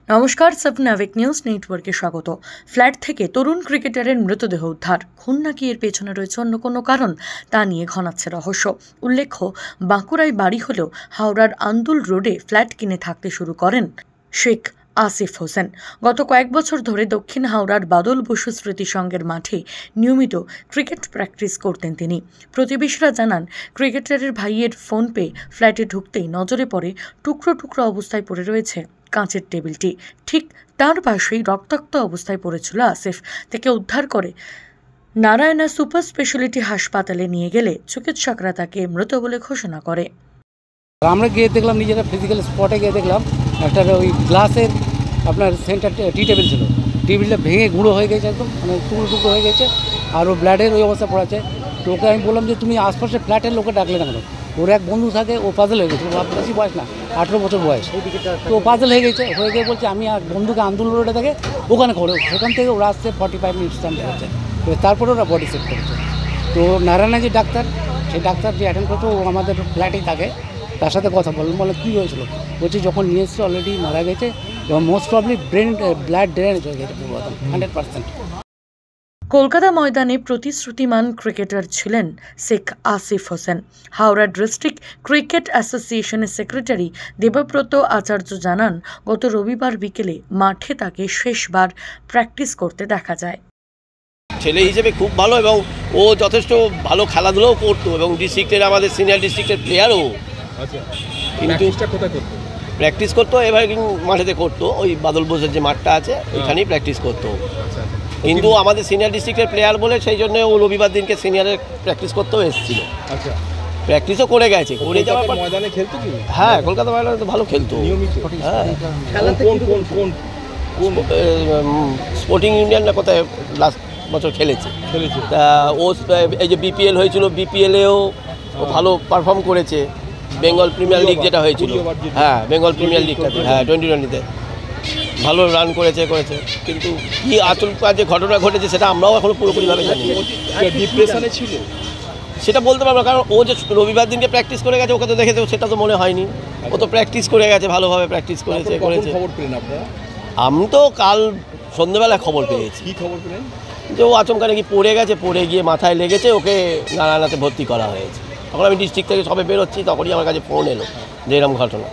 নমস্কার, সাবনাভিক নিউজ নেটওয়ার্কে স্বাগত। ফ্ল্যাট থেকে তরুণ ক্রিকেটারের মৃতদেহ উদ্ধার। খুন নাকি এর পেছনে রয়েছে অন্য কোনো কারণ, তা নিয়ে ঘনাচ্ছে রহস্য। উল্লেখ্য, বাঁকুড়ায় বাড়ি হলেও হাওড়ার আন্দুল রোডে ফ্ল্যাট কিনে থাকতে শুরু করেন শেখ আসিফ হোসেন। গত কয়েক বছর ধরে দক্ষিণ হাওড়ার বাদল বসু স্মৃতি সংঘের মাঠে নিয়মিত ক্রিকেট প্র্যাকটিস করতেন তিনি। প্রতিবেশীরা জানান, ক্রিকেটারের ভাইয়ের ফোন পেয়ে ফ্ল্যাটে ঢুকতেই নজরে পড়ে টুকরো টুকরো অবস্থায় পড়ে রয়েছে কাঁচের টেবিলটি। ঠিক তার পাশেই রক্তাক্ত অবস্থায় পড়েছিল আসিফ। তাকে উদ্ধার করে নারায়ণা সুপার স্পেশালিটি হাসপাতালে নিয়ে গেলে চিকিৎসকরা তাকে মৃত বলে ঘোষণা করে। আমরা গিয়ে দেখলাম, নিজেরা ফিজিক্যাল স্পটে গিয়ে দেখলাম একটা ওই গ্লাসের আপনার সেন্টার টি টেবিল ছিল, টেবিলটা ভেঙে গুঁড়ো হয়ে গেছে, একদম মানে টুকরো টুকরো হয়ে গেছে, আর ও ব্লাডের ওই অবস্থা পড়াচ্ছে। তো ওকে আমি বললাম যে তুমি আশপাশের ফ্ল্যাটের লোকে ডাকলে না কেন? ওর এক বন্ধু থাকে, ও পাজল হয়ে গেছে, বেশি বয়স না, 18 বছর বয়স। তো পাজল হয়ে গিয়ে বলছে আমি আর বন্ধুকে আন্দোলন রোডে থাকে ওখানে খবর, সেখান থেকে ওরা আসছে 45 মিনিট স্ট্যান্ড করছে। তারপরে ওরা বডি সেট করেছে। তো নারায়ণা যে ডাক্তার, সেই ডাক্তার যে অ্যাটেন্ড করতো, ও আমাদের ফ্ল্যাটেই থাকে, তার সাথে কথা বললাম, বলে কী হয়েছিল? বলছি যখন নিয়ে এসছে অলরেডি মারা গেছে এবং মোস্ট প্রবলি ব্লাড ড্রেনেজ হয়ে গেছে 100%। কলকাতা ময়দানে প্রতিশ্রুতিমান ক্রিকেটার ছিলেন শেখ আসিফ হোসেন। হাওড়া ডিস্ট্রিক্ট ক্রিকেট অ্যাসোসিয়েশনের সেক্রেটারি দেবব্রত আচার্য জানান, গত রবিবার বিকেলে মাঠে তাকে শেষবার প্র্যাকটিস করতে দেখা যায়। ছেলে হিসেবে খুব ভালো এবং ও যথেষ্ট ভালো খেলাধুলাও করতো এবং ডিস্ট্রিক্টের আমাদের সিনিয়র ডিস্ট্রিক্টের প্লেয়ারও। আচ্ছা, কিন্তু কোথায় করতো? প্র্যাকটিস করতো এবার মাঠেতে করতো, ওই বাদল বোসের যে মাঠটা আছে ওইখানেই প্র্যাকটিস করতো। কিন্তু আমাদের সিনিয়র ডিস্ট্রিক্টের প্লেয়ার বলে সেই জন্য ও রবিবার দিনকে সিনিয়রের প্র্যাকটিস করতেও এসেছিল। আচ্ছা, প্র্যাকটিসও করে গেছে, করে যাওয়ার পর ময়দানে খেলতো কি? হ্যাঁ, কলকাতা ময়দানে তো ভালো খেলতো। হ্যাঁ, কোন স্পোর্টিং ইউনিয়ন না কোথায় লাস্ট বছর খেলেছে। তা ও এই যে বিপিএল হয়েছিল, বিপিএলেও ও ভালো পারফর্ম করেছে। বেঙ্গল প্রিমিয়ার লিগ যেটা হয়েছিল, হ্যাঁ বেঙ্গল প্রিমিয়ার লিগটাতে, হ্যাঁ 2020-তে ভালো রান করেছে। কিন্তু কি আচল যে ঘটনা ঘটেছে সেটা আমরাও এখনো পুরোপুরিভাবে জানি। ডিপ্রেশনে ছিল সেটা বলতে পারবো, কারণ ও যে রবিবার দিনকে প্র্যাকটিস করে গেছে, ওকে তো দেখেছে, সেটা তো মনে হয়নি। ও তো প্র্যাকটিস করে গেছে, ভালোভাবে প্র্যাকটিস করেছে। খবর পেলেন আপনারা? আমি তো কাল সন্ধ্যেবেলায় খবর পেয়েছি। কি খবর পেলেন? যে ও আচমকা নাকি পড়ে গেছে, পড়ে গিয়ে মাথায় লেগেছে, ওকে নারায়ণাতে ভর্তি করা হয়েছে। তখন আমি ডিস্ট্রিক্ট থেকে সবে বেরোচ্ছি, তখনই আমার কাছে ফোন এলো যে এরকম ঘটনা।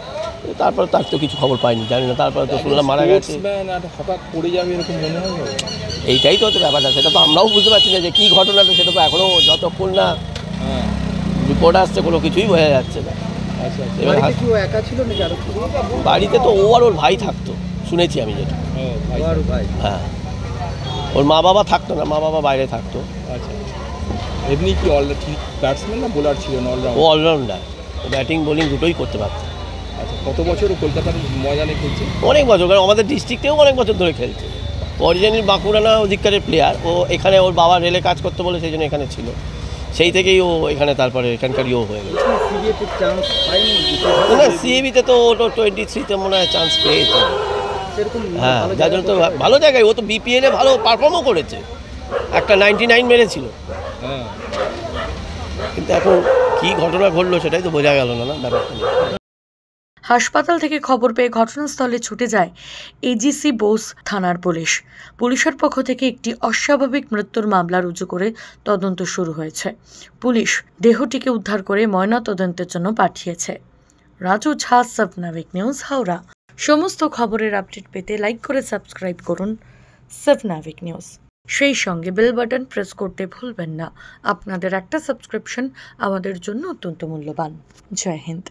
তারপরে তার তো কিছু খবর পাইনি, জানি না। তারপরে তো শুনলাম মারা গেছে। হঠাৎ পড়ে যাবে এরকম মনে হয়? এইটাই তো হচ্ছে ব্যাপারটা, সেটা তো আমরাও বুঝতে পারছি না যে কী ঘটনাটা, সেটা তো এখনও যতক্ষণ না রিপোর্ট আসছে কোনো কিছুই বোঝা যাচ্ছে না। একা ছিল নাকি আরো? বাড়িতে তো ও আর ওর ভাই থাকতো, শুনেছি আমি যেটা। হ্যাঁ, ওর মা বাবা থাকতো না, মা বাবা বাইরে থাকতো। আচ্ছা, এমনি কি ব্যাটসম্যান না বোলার ছিল? ও অলরাউন্ডার, ব্যাটিং বোলিং দুটোই করতে পারতো। আচ্ছা, কত বছর কলকাতার ময়দানে খেলছে? অনেক বছর, কারণ আমাদের ডিস্ট্রিক্টেও অনেক বছর ধরে খেলছে। অরিজিনাল বাঁকুড়া না অধিকারের প্লেয়ার। ও এখানে ওর বাবা রেলে কাজ করতে বলে সেই জন্য এখানে ছিল, সেই থেকেই ও এখানে তারপরে এখানকারই ও হয়ে গেছে। না, সিএবিতে তো ও তো 23-তে মনে হয় চান্স পেয়েছে। হ্যাঁ, যার জন্য তো ভালো জায়গায়। ও তো বিপিএলে ভালো পারফর্মও করেছে, একটা 99 মেরেছিল। কিন্তু এখন কী ঘটনা ঘটলো সেটাই তো বোঝা গেল না ব্যাপারটা। হাসপাতাল থেকে খবর পেয়ে ঘটনাস্থলে ছুটে যায় এজিসি বোস থানার পুলিশ। পুলিশের পক্ষ থেকে একটি অস্বাভাবিক মৃত্যুর মামলা রুজু করে তদন্ত শুরু হয়েছে। পুলিশ দেহটিকে উদ্ধার করে ময়নাতদন্তের জন্য পাঠিয়েছে। রাজু ঝা, সাবনাভিক নিউজ, হাওড়া। সমস্ত খবরের আপডেট পেতে লাইক করে সাবস্ক্রাইব করুন সাবনাভিক নিউজ। সেই সঙ্গে বেল বাটন প্রেস করতে ভুলবেন না। আপনাদের একটা সাবস্ক্রিপশন আমাদের জন্য অত্যন্ত মূল্যবান। জয় হিন্দ।